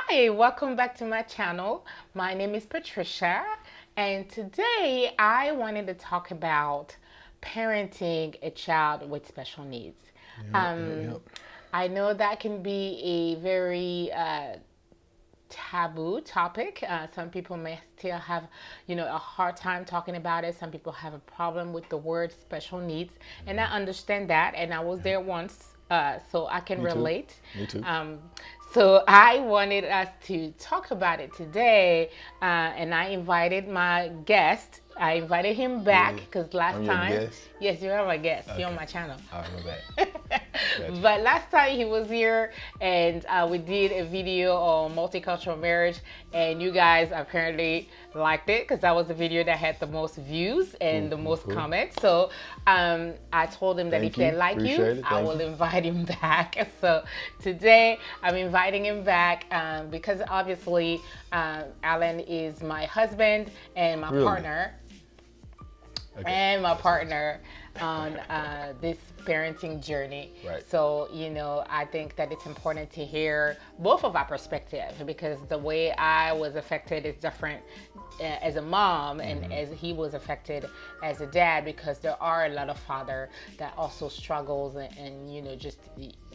Hi, welcome back to my channel. My name is Patricia, and today I wanted to talk about parenting a child with special needs. Um, I know that can be a very taboo topic. Some people may still have, a hard time talking about it. Some people have a problem with the word special needs, and I understand that. And I was there once, so I can Me too. relate. Me too. So I wanted us to talk about it today, and I invited my guest. I invited him back because last I'm your time, guest? yes, you are my guest. You're on Okay. my channel. All right, my bad. Gotcha. But last time he was here, and we did a video on multicultural marriage, and you guys apparently liked it because that was the video that had the most views and the most comments. So I told him that Thank if they you. like you, Appreciate it. I Thank will you. invite him back. So today I'm inviting him back because obviously Alan is my husband and my Really? partner. Okay. And my partner on this parenting journey. Right. So, I think that it's important to hear both of our perspective because the way I was affected is different as a mom and as he was affected as a dad, because there are a lot of father that also struggles and just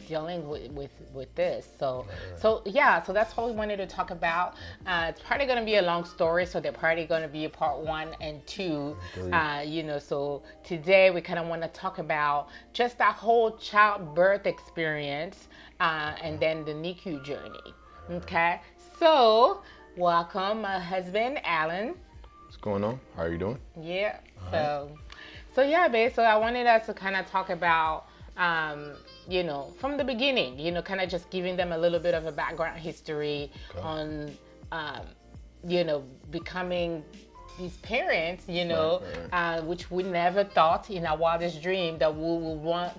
dealing with this. So so that's what we wanted to talk about. It's probably going to be a long story, so they're probably going to be a part 1 and 2. So today we kind of want to talk about just that whole childbirth experience and then the NICU journey. Okay, so welcome my husband Alan. What's going on? How are you doing? Yeah. So yeah, babe. So I wanted us to kind of talk about, from the beginning, kind of just giving them a little bit of a background history on, becoming these parents, which we never thought in our wildest dream that we would want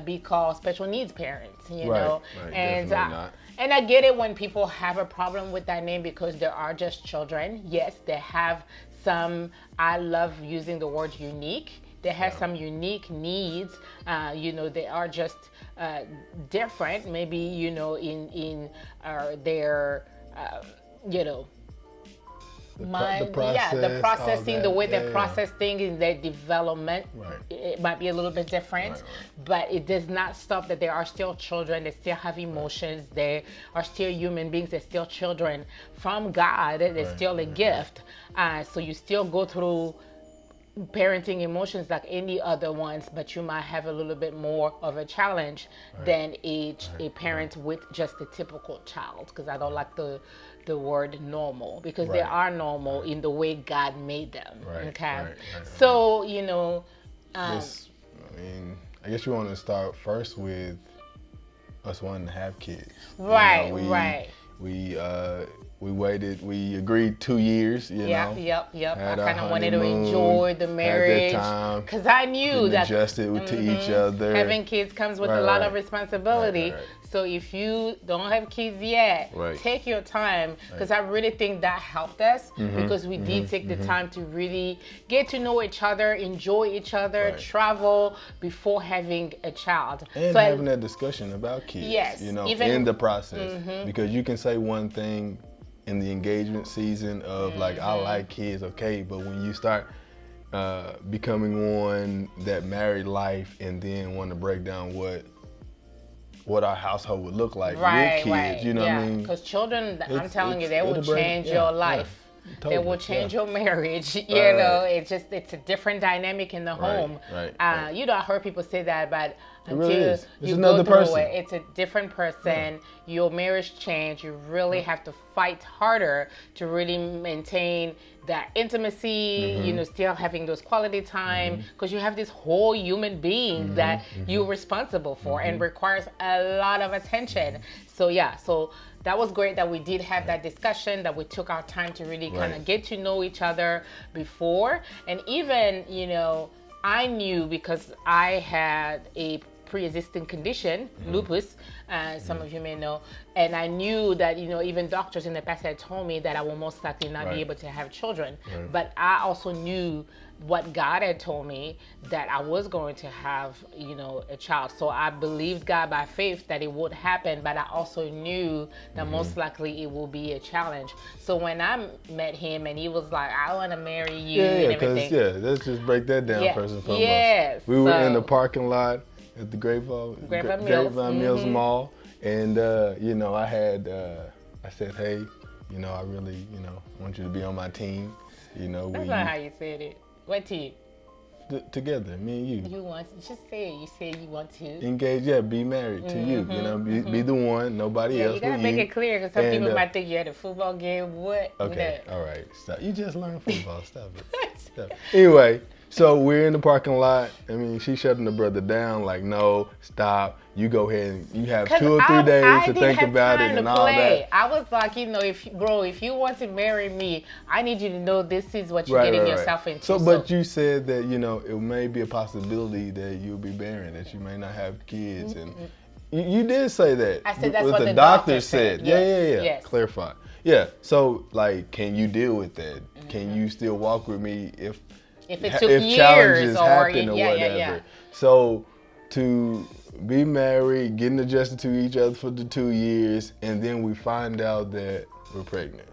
be called special needs parents, Right, and definitely not. and I get it when people have a problem with that name because there are just children. Yes, they have some, I love using the word unique. They have some unique needs. They are just different. Maybe, in their, The process, the processing, all the that. way they Yeah. process things in their development, Right. it might be a little bit different, Right. but it does not stop that they are still children. They still have emotions. They are still human beings. They're still children from God. They're still a gift. So you still go through parenting emotions like any other ones, but you might have a little bit more of a challenge than a parent with just a typical child, because I don't like the word normal, because they are normal in the way God made them. Okay. So I guess you want to start first with us wanting to have kids. Right. We waited. We agreed 2 years. Yep. I Had our kind of wanted to honeymoon, enjoy the had that marriage time, because I knew that adjusted to each other. having kids comes with Right, a lot of right. responsibility. Right. So if you don't have kids yet, take your time, because I really think that helped us because we did take the time to really get to know each other, enjoy each other, travel before having a child. And so having that discussion about kids, Yes, even- in the process. Because you can say one thing in the engagement season of like, I like kids, okay, but when you start becoming one that married life and then want to break down what our household would look like with kids, you know what I mean? Because children, I'm It's- telling you, it's- they will it'll break- change yeah, your yeah, life. They totally, will change yeah. your marriage. You Right, know, right. it's a different dynamic in the home. right. I heard people say that, but until really is. It's you another go through person. it, it's a different person. Your marriage change. You really have to fight harder to really maintain that intimacy. Still having those quality time, because you have this whole human being that you're responsible for and requires a lot of attention. So so that was great that we did have that discussion, that we took our time to really kind of get to know each other before. And even, I knew, because I had a pre-existing condition, lupus, some of you may know, and I knew that, even doctors in the past had told me that I will most likely not be able to have children. But I also knew what God had told me, that I was going to have, a child. So I believed God by faith that it would happen, but I also knew that most likely it will be a challenge. So when I met him and he was like, I want to marry you and everything. Let's just break that down first and foremost. Yes. We were in the parking lot at the Grapevine Mills Mall, and I said, hey, I really, want you to be on my team. That's not how you said it. What team? Together, me and you. You want to just say it. You said you want to engage, be married to you. Be the one, nobody else. You gotta make it clear, because some people might think you're at a football game. What? Okay, all right, stop. You just learned football. Stop it. Stop. Anyway, so we're in the parking lot. I mean, she's shutting the brother down, like, no, stop. You go ahead and you have 2 or 3 days to think about it and all that. I was like, if you want to marry me, I need you to know this is what you're getting yourself into. So, but you said that, it may be a possibility that you'll be barren, that you may not have kids. And you did say that. I said that's what the doctor said. Yes. Yeah. Clarify. Yeah. So, like, can you deal with that? Can you still walk with me if it took years challenges or happen or whatever? So, to be married, getting adjusted to each other for the 2 years, and then we find out that we're pregnant.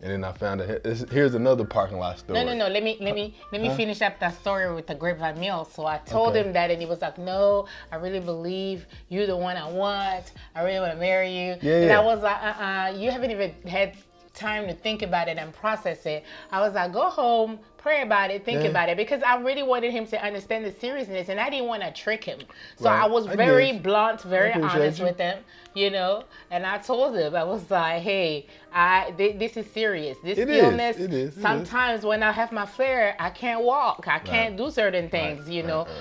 And then I found out, here's another parking lot story. No. Let me finish up that story with the Grapevine Mill. So I told him that, and he was like, no, I really believe you're the one I want. I really want to marry you. Yeah. And I was like, you haven't even had time to think about it and process it. I was like, go home, pray about it, think about it, because I really wanted him to understand the seriousness, and I didn't want to trick him. So I was very blunt, very honest with him, and I told him, I was like, hey, this is serious. This illness, sometimes when I have my flare, I can't walk. I can't do certain things,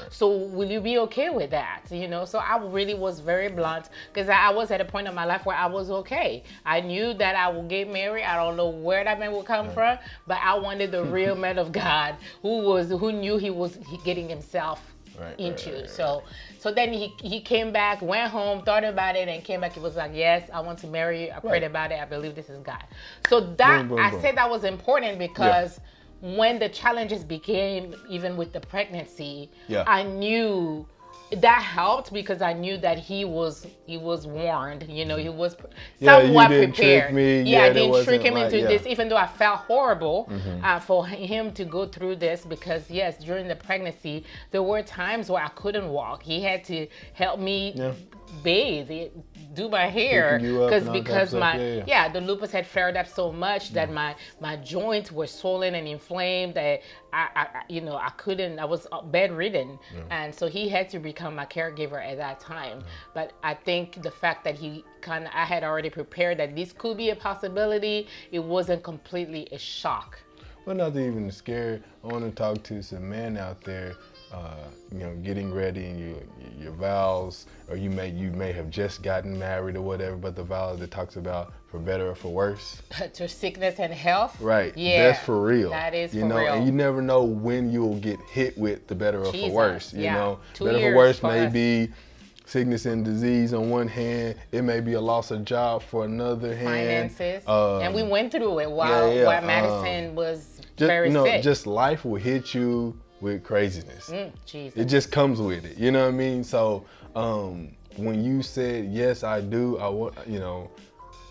So will you be okay with that? So I really was very blunt, because I was at a point in my life where I was okay. I knew that I would get married. I don't know where that man would come from, but I wanted the real man of God who knew he was getting himself into. So then he came back, went home, thought about it, and came back. He was like, yes, I want to marry you. I prayed about it. I believe this is God. So that I said that was important, because when the challenges began, even with the pregnancy, I knew that helped, because I knew that he was warned. He was somewhat prepared. Trick me. I didn't trick him into this, even though I felt horrible for him to go through this, because yes, during the pregnancy, there were times where I couldn't walk. He had to help me bathe, do my hair, because the lupus had flared up so much that my joints were swollen and inflamed, that I couldn't. I was bedridden, and so he had to become my caregiver at that time. But I think the fact that I had already prepared that this could be a possibility, it wasn't completely a shock. Well, not even scared. I want to talk to some men out there, getting ready, and your vows, or you may have just gotten married or whatever, but the vows that talks about for better or for worse. To sickness and health. Right. Yeah. That's for real. That is for real. And you never know when you'll get hit with the better or for worse. Better 2 for worse may be sickness and disease on one hand. It may be a loss of job for another hand. Finances. And we went through it while Madison was very sick. Just life will hit you with craziness. Jesus. It just comes with it. You know what I mean? So when you said, yes, I do, I want,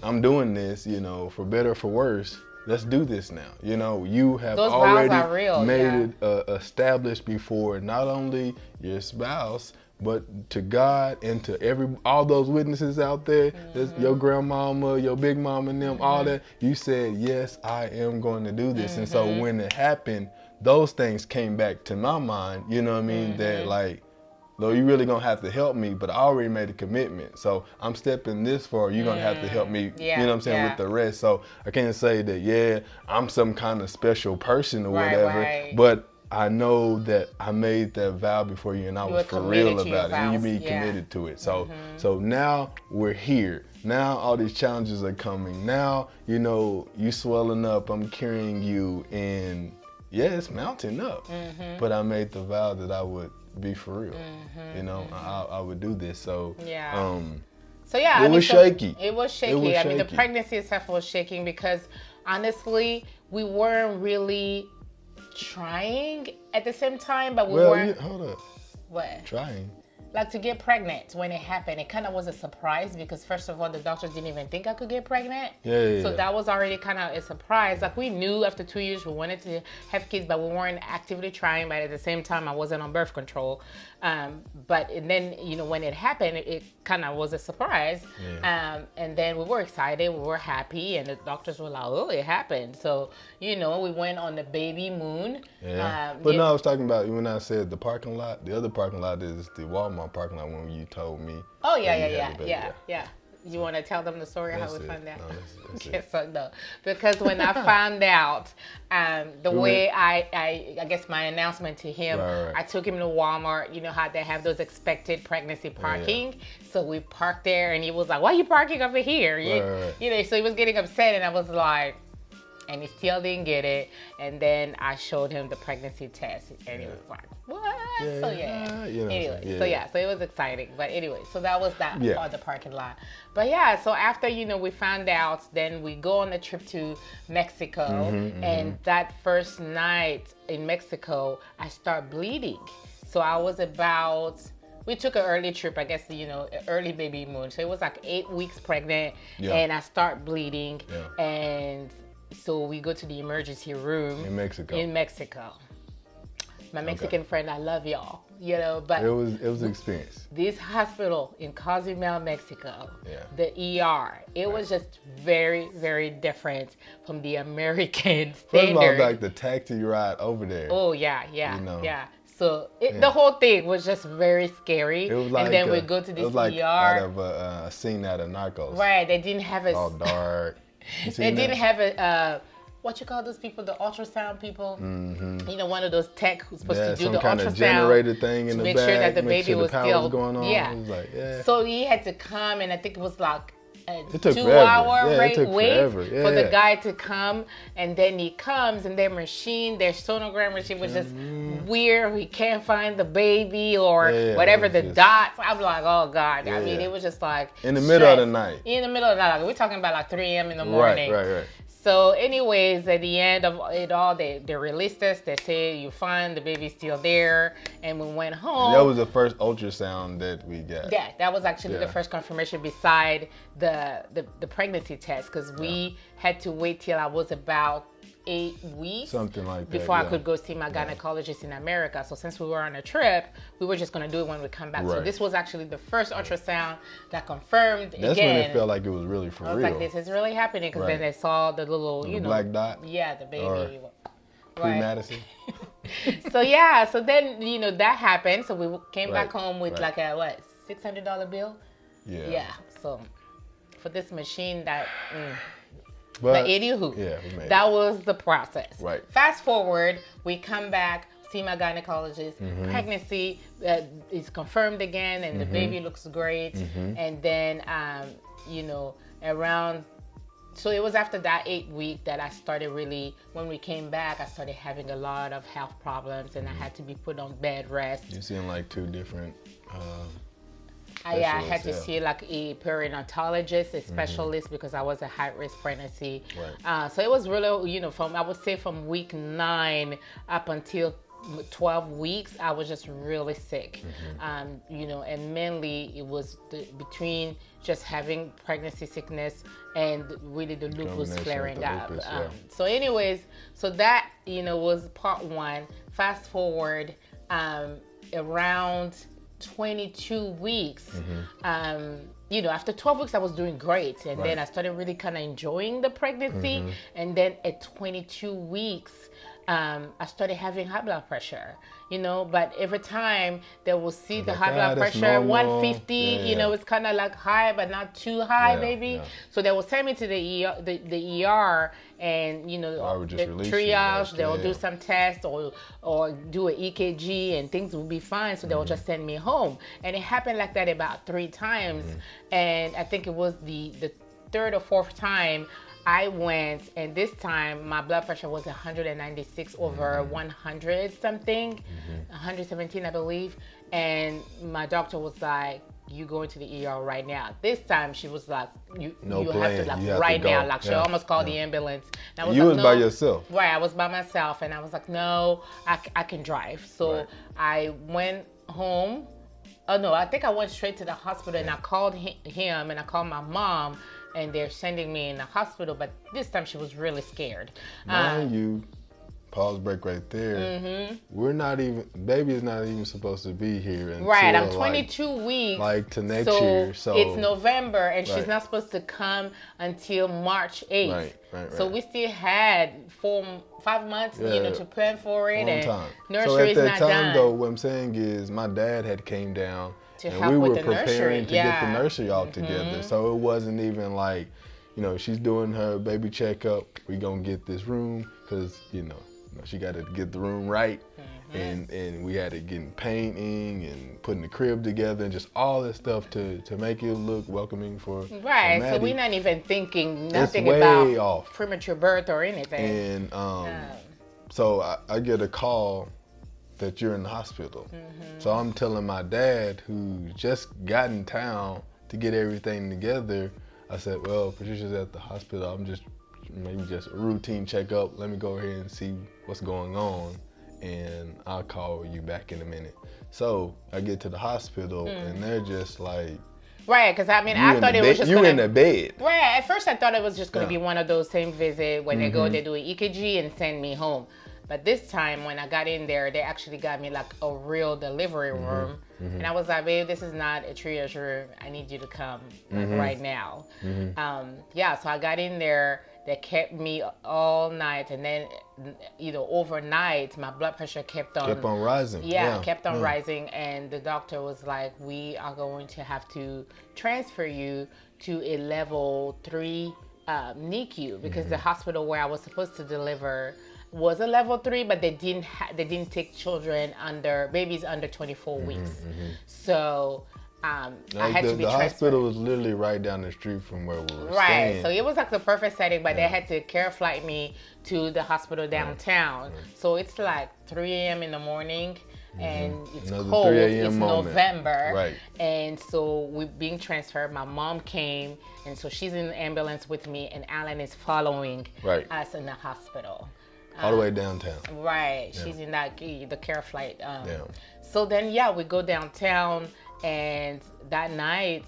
I'm doing this, for better or for worse, let's do this now. You have those already vows are real, made it established before not only your spouse, but to God and to all those witnesses out there, your grandmama, your big mama and them, all that, you said, yes, I am going to do this. And so when it happened, those things came back to my mind, that like, though you really gonna have to help me, but I already made a commitment. So I'm stepping this far, you're gonna have to help me, with the rest. So I can't say that, I'm some kind of special person or whatever, but I know that I made that vow before you, and I was for real about it. And you be committed to it. So now we're here. Now all these challenges are coming. Now, you swelling up, I'm carrying you, and it's mounting up. But I made the vow that I would be for real. I would do this. So it was shaky. It was shaky. I mean, the pregnancy itself was shaking, because honestly, we weren't really trying at the same time, but we Well, weren't. hold up. What? Trying. Like to get pregnant when it happened, it kind of was a surprise because first of all, the doctors didn't even think I could get pregnant. So that was already kind of a surprise. Like we knew after 2 years we wanted to have kids, but we weren't actively trying. But at the same time, I wasn't on birth control. But and then when it happened, it kind of was a surprise. And then we were excited, we were happy, and the doctors were like, "Oh, it happened." So we went on the baby moon. But no, I was talking about when I said the parking lot. The other parking lot is the Walmart parking lot when you told me. Oh yeah. You want to tell them the story of how we found out? No, that's Okay, so no, because when I found out, the way I guess my announcement to him, Right. I took him to Walmart. You know how they have those expected pregnancy parking. So we parked there, and he was like, "Why are you parking over here?" Right. So he was getting upset, and I was like. And he still didn't get it. And then I showed him the pregnancy test. And he was like, what? So it was exciting. But anyway, so that was that part, the parking lot. But so after, we found out, then we go on a trip to Mexico. And that first night in Mexico, I start bleeding. So I was we took an early trip, I guess, early baby moon. So it was like 8 weeks pregnant. And I start bleeding. And so we go to the emergency room in Mexico. My Mexican friend, I love y'all. But it was an experience. This hospital in Cozumel, Mexico, the ER, it was just very, very different from the American standard. First of all, like the taxi ride over there. Oh yeah. So the whole thing was just very scary. It was like and then we go to this it was like ER. out of a scene out of Narcos. Right, they didn't have all dark. They didn't have a what you call those people, the ultrasound people. One of those tech who's supposed to do the kind ultrasound of generator thing in the make back, sure that the make baby sure was the power still was going on. Yeah. It was like, So he had to come, and I think it was like a it took 2 hour wait forever. for the guy to come, and then he comes, and their sonogram machine was just weird. We can't find the baby or whatever the dots. I'm like, oh God. I mean, it was just like in the middle of the night. In the middle of the night. Like, we're talking about like 3 a.m. in the morning. Right. So anyways, at the end of it all, they released us. They said, you're fine, the baby's still there. And we went home. And that was the first ultrasound that we got. Yeah, that was actually the first confirmation beside the pregnancy test, because we had to wait till I was about 8 weeks. Something like that. Before I could go see my gynecologist in America. So since we were on a trip, we were just going to do it when we come back. Right. So this was actually the first ultrasound that confirmed That's again. when it felt like it was really for real. I was like, this is really happening, because then they saw the little, the black dot? Yeah, the baby. Pre-Madison. So then, that happened. So we came back home with like a, $600 bill? Yeah. So for this machine that... But anywho, that was the process. Right. Fast forward, we come back, see my gynecologist. Pregnancy is confirmed again, and the baby looks great. And then, around, so it was after that 8 week that I started really, when we came back, I started having a lot of health problems, and I had to be put on bed rest. You're seeing like 2 different... I had to see like a perinatalogist, a specialist, because I was a high-risk pregnancy. Right. So it was really, from week 9 up until 12 weeks, I was just really sick. And mainly it was between just having pregnancy sickness and really the lupus flaring up. So anyways, so that, was part 1. Fast forward, around 22 weeks, after 12 weeks I was doing great, and then I started really kind of enjoying the pregnancy, and then at 22 weeks I started having high blood pressure, but every time they will see the high blood pressure, 150, it's kind of like high, but not too high, maybe. So they will send me to the ER, and the triage, they will do some tests or do an EKG, and things will be fine. So they will just send me home, and it happened like that about 3 times, and I think it was the 3rd or 4th time I went, and this time my blood pressure was 196 over 100 something, 117 I believe, and my doctor was like, you going to the ER right now. This time she was like, you have to like You have right to go. now. Like she almost called the ambulance. And I was You like, was no. by yourself. Right, I was by myself, and I was like, no, I can drive. So I went home. Oh no, I think I went straight to the hospital, and I called him, and I called my mom, and they're sending me in the hospital. But this time she was really scared. Mind you, pause break right there. We're not even, baby is not even supposed to be here until right, I'm 22 weeks. Like to next year. So it's November, and she's not supposed to come until March 8th. Right. So we still had 5 months, to plan for it. And time. nursery is not done. So at that time, though, what I'm saying is my dad had came down to and help we with were the preparing nursery. to get the nursery all together. So it wasn't even like, she's doing her baby checkup. We gonna get this room because, she got to get the room right. And we had to get painting and putting the crib together and just all this stuff to make it look welcoming for Right, Maddie. so we're not even thinking nothing way about off. premature birth or anything. And so I get a call that you're in the hospital. So I'm telling my dad, who just got in town to get everything together, I said, well, Patricia's at the hospital. I'm just a routine checkup. Let me go ahead and see what's going on, and I'll call you back in a minute. So I get to the hospital, and they're just like, right, because I thought it was just in the bed. Right, at first I thought it was just going to be one of those same visits when they go, they do an EKG and send me home. But this time when I got in there, they actually got me like a real delivery room. And I was like, babe, this is not a triage room. I need you to come right now. So I got in there. They kept me all night, and then overnight my blood pressure kept on rising. Kept on rising, and the doctor was like, we are going to have to transfer you to a level 3 NICU because the hospital where I was supposed to deliver was a level 3, but they didn't take babies under 24 weeks. So I had to be transferred. The hospital was literally right down the street from where we were staying. So it was like the perfect setting, but they had to care flight me to the hospital downtown. So it's like 3 a.m. in the morning, and it's cold. It's November. And so we're being transferred. My mom came, and so she's in the ambulance with me, and Alan is following us in the hospital. All the way downtown. She's in the care flight. So then, we go downtown, and that night,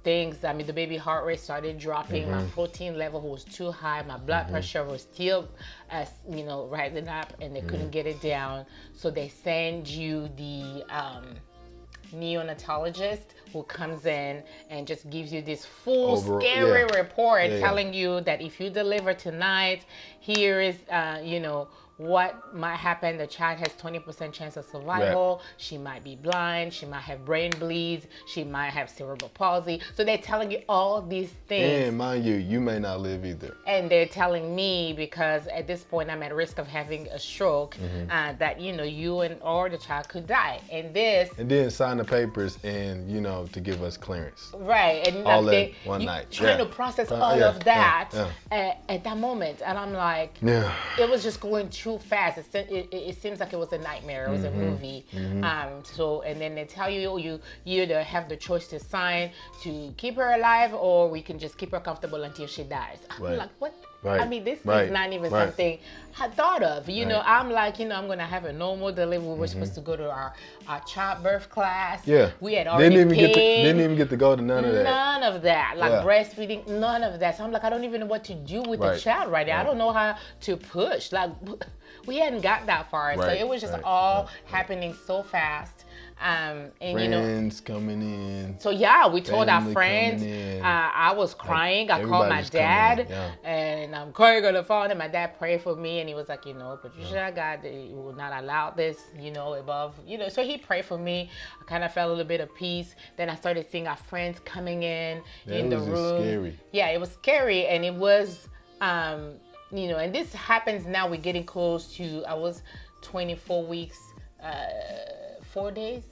things, the baby heart rate started dropping. My protein level was too high. My blood pressure was still, rising up, and they couldn't get it down. So they send you the neonatologist who comes in and just gives you this scary report telling you that if you deliver tonight, here is, what might happen. The child has 20% chance of survival. She might be blind. She might have brain bleeds. She might have cerebral palsy. So they're telling you all these things. And mind you may not live either. And they're telling me, because at this point I'm at risk of having a stroke, that you or the child could die. And then sign the papers and to give us clearance. Right. And all that one night. Trying to process all of that at that moment. And I'm like, it was just going too fast. It seems like it was a nightmare. It was a movie. And then they tell you either have the choice to sign to keep her alive, or we can just keep her comfortable until she dies. I'm like, what? This is not even something I thought of. I'm like, I'm going to have a normal delivery. We were supposed to go to our childbirth class. We had already didn't even get to go to none of that. None of that. Like breastfeeding, none of that. So I'm like, I don't even know what to do with the child right now. I don't know how to push. Like, we hadn't got that far. So it was just all happening so fast. And friends coming in. So we told our friends. I was crying. I called my dad, and I'm crying on the phone. And my dad prayed for me, and he was like, Patricia, God will not allow this, above, So he prayed for me. I kind of felt a little bit of peace. Then I started seeing our friends coming in the room. Scary. Yeah, it was scary, and it was, and this happens now. We're getting close to. I was 24 weeks. 4 days?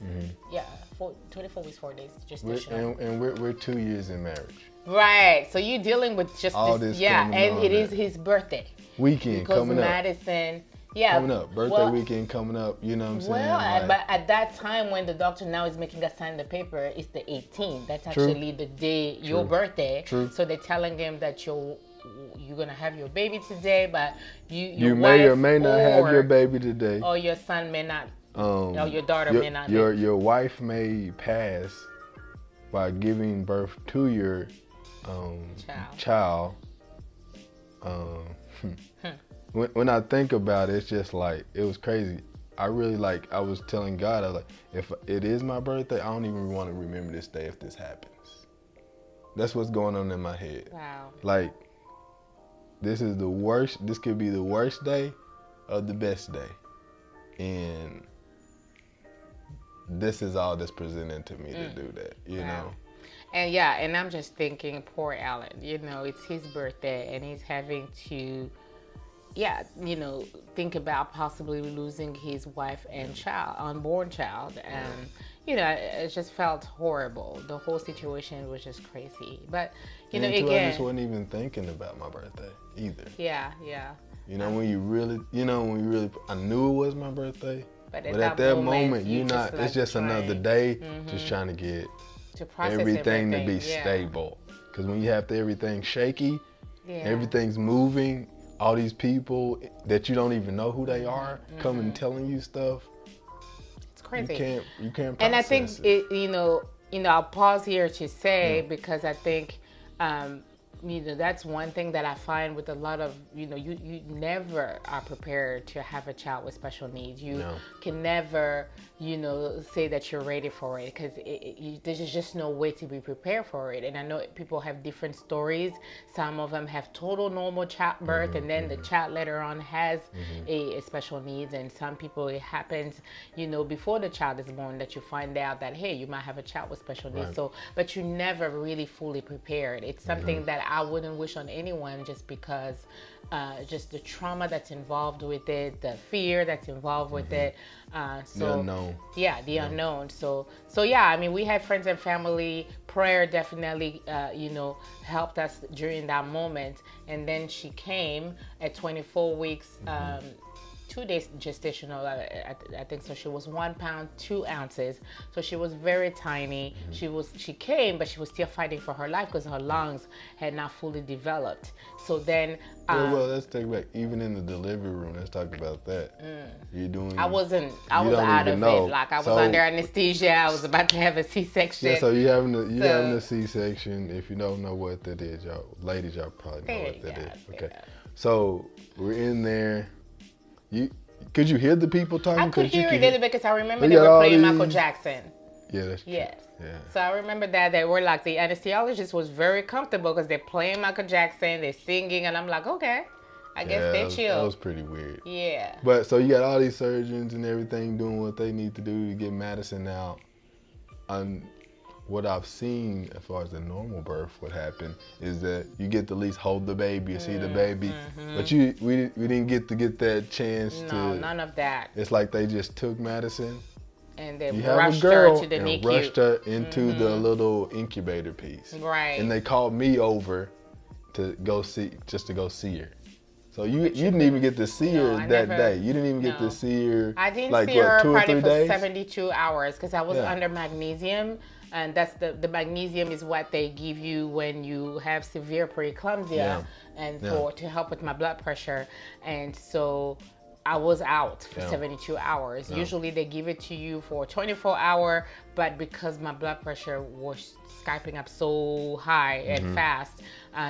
24 weeks, 4 days gestational. And we're 2 years in marriage. Right. So you're dealing with just all this and it is his birthday. Weekend coming up. Madison, coming up. Birthday weekend coming up. You know what I'm saying? Well, but at that time when the doctor now is making us sign the paper, it's the 18th. That's actually the day your birthday. True. So they're telling him that you're gonna have your baby today, but you may or may not have your baby today, or your son may not, or your daughter may not. Your wife may pass by giving birth to your child. When I think about it, it's just like, it was crazy. I really I was telling God, I was like, if it is my birthday, I don't even want to remember this day if this happens. That's what's going on in my head. Wow. Like, this is the worst, this could be the worst day or the best day. And this is all that's presented to me to do that, you know? And and I'm just thinking, poor Alan, it's his birthday and he's having to, think about possibly losing his wife and unborn child. And, it just felt horrible. The whole situation was just crazy. But, again, I just wasn't even thinking about my birthday either. Yeah. When you really, I knew it was my birthday. But at that moment you're not, it's just another day, just trying to get everything to be stable. Because when you have everything shaky, everything's moving, all these people that you don't even know who they are coming and telling you stuff. It's crazy. You can't process and I think it. I'll pause here to say, because I think that's one thing that I find with a lot of, you never are prepared to have a child with special needs. You can never, say that you're ready for it, because there's just no way to be prepared for it. And I know people have different stories. Some of them have total normal childbirth, and then the child later on has a special needs. And some people, it happens, before the child is born, that you find out that, hey, you might have a child with special needs. So, but you're never really fully prepared. It's something that I wouldn't wish on anyone, just because just the trauma that's involved with it, the fear that's involved with it. The unknown. Yeah, the unknown. So yeah, I mean, we had friends and family. Prayer definitely, helped us during that moment. And then she came at 24 weeks, 2 days gestational, I think so. She was 1 pound 2 ounces, so she was very tiny. She came, but she was still fighting for her life because her lungs had not fully developed. So then, well, let's take it back. Even in the delivery room, let's talk about that. You're doing. I was out of it. Like, I was under anesthesia. I was about to have a C-section. Yeah, so you're having a C-section. If you don't know what that is, ladies, y'all probably know what that is. Okay, so we're in there. Could you hear the people talking? I could hear it a little bit because I remember they were playing Michael Jackson. Yeah, that's true. Yes. Yeah. So I remember that they were like, the anesthesiologist was very comfortable because they're playing Michael Jackson, they're singing, and I'm like, okay, I guess they chill. That was pretty weird. Yeah. But so you got all these surgeons and everything doing what they need to do to get Madison out. What I've seen as far as the normal birth, what happened is that you get to at least hold the baby and see the baby, but we didn't get to get that chance to. No, none of that. It's like they just took Madison and they rushed her to the NICU. Rushed her into the little incubator piece. Right. And they called me over to go see her. So you didn't even get to see her that day. You didn't even get to see her. I didn't like, see her 2 or 3 probably for days? 72 hours because I was under magnesium. And that's the magnesium is what they give you when you have severe preeclampsia and to help with my blood pressure. And so I was out for 72 hours. Usually they give it to you for 24 hours, but because my blood pressure was skyping up so high and fast,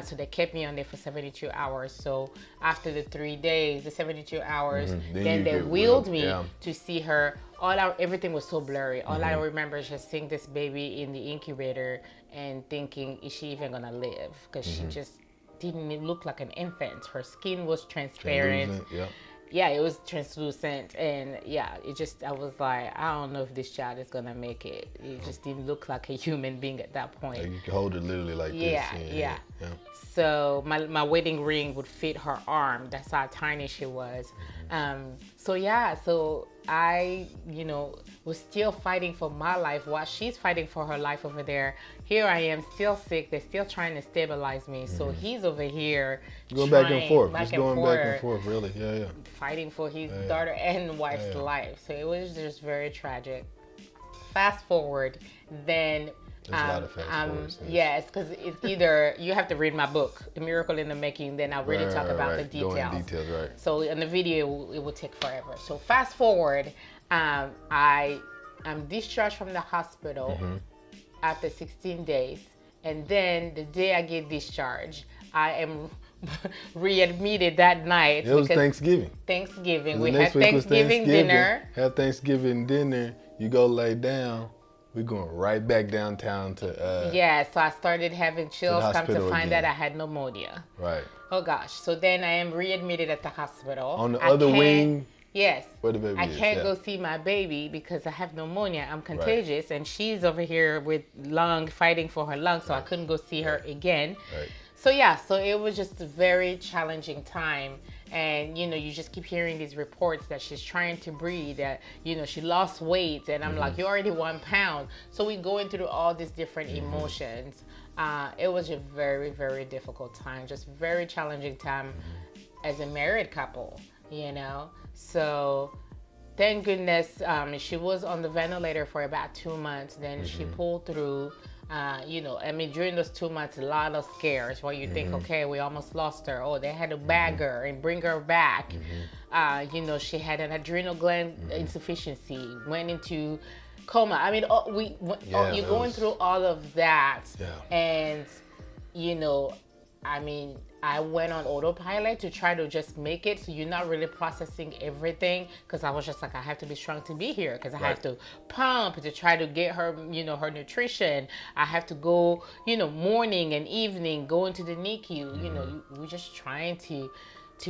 so they kept me on there for 72 hours. So after the 3 days, the 72 hours, then they wheeled me to see her. Everything was so blurry. All I remember is just seeing this baby in the incubator and thinking, is she even gonna live? Because she just didn't look like an infant. Her skin was transparent. Yeah, it was translucent, and I was like, I don't know if this child is gonna make it. It just didn't look like a human being at that point. Like you could hold her literally like this. Yeah. So my wedding ring would fit her arm. That's how tiny she was. So I, was still fighting for my life while she's fighting for her life over there. Here I am still sick. They're still trying to stabilize me. So he's over here going back and forth, back and forth, really. Yeah. Fighting for his daughter and wife's life. So it was just very tragic. Fast forward, then there's a lot of fast forwards. Yes, because it's either you have to read my book, The Miracle in the Making, then I'll really talk about the details. Go in details, right. So in the video, it will take forever. So fast forward, I'm discharged from the hospital after 16 days. And then the day I get discharged, I am readmitted that night. It was Thanksgiving. We had Thanksgiving dinner. Have Thanksgiving dinner. You go lay down. We're going right back downtown to so I started having chills. Come to find out I had pneumonia. Right. Oh gosh. So then I am readmitted at the hospital. On the other wing. Yes. Where the baby I can't go see my baby because I have pneumonia. I'm contagious, and she's over here with fighting for her lungs, so I couldn't go see her again. Right. So it was just a very challenging time. And, you just keep hearing these reports that she's trying to breathe, that, she lost weight. And I'm like, you're already 1 pound. So we going through all these different emotions. It was a very, very difficult time, just very challenging time as a married couple, So thank goodness she was on the ventilator for about 2 months. Then she pulled through. During those 2 months, a lot of scares where you think, okay, we almost lost her. Oh, they had to bag her and bring her back. She had an adrenal gland insufficiency, went into coma. You're going through all of that. Yeah. And, I went on autopilot to try to just make it. So you're not really processing everything, because I was just like, I have to be strong to be here, because I have to pump to try to get her, her nutrition. I have to go, morning and evening, go into the NICU. We're just trying to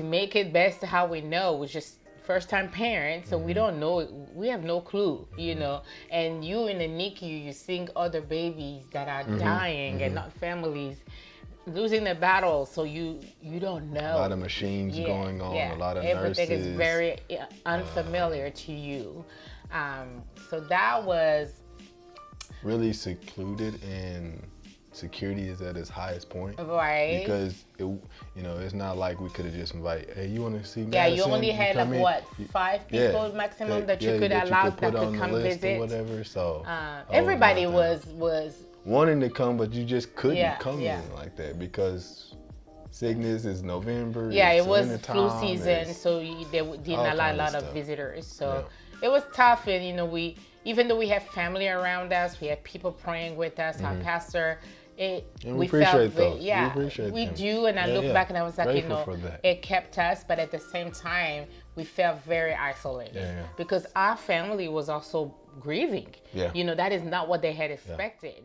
make it best how we know. We're just first-time parents, so we don't know. We have no clue, And you in the NICU, you're seeing other babies that are dying and not families losing the battle, so you don't know. A lot of machines going on, a lot of everything nurses. is very unfamiliar to you. So that was really secluded, and security is at its highest point. Right. Because it's not like we could have just invited, hey, you want to see Madison? Yeah, you only had 5 people maximum that you could allow that could come visit. Or whatever. So everybody was wanting to come, but you just couldn't come in like that because sickness is November. Yeah, it was flu season, so they didn't allow a lot of visitors. So it was tough, and even though we have family around us, we have people praying with us. Our pastor, we appreciate those. Yeah, we do. And I look back and I was like, it kept us, but at the same time, we felt very isolated because our family was also grieving. That is not what they had expected.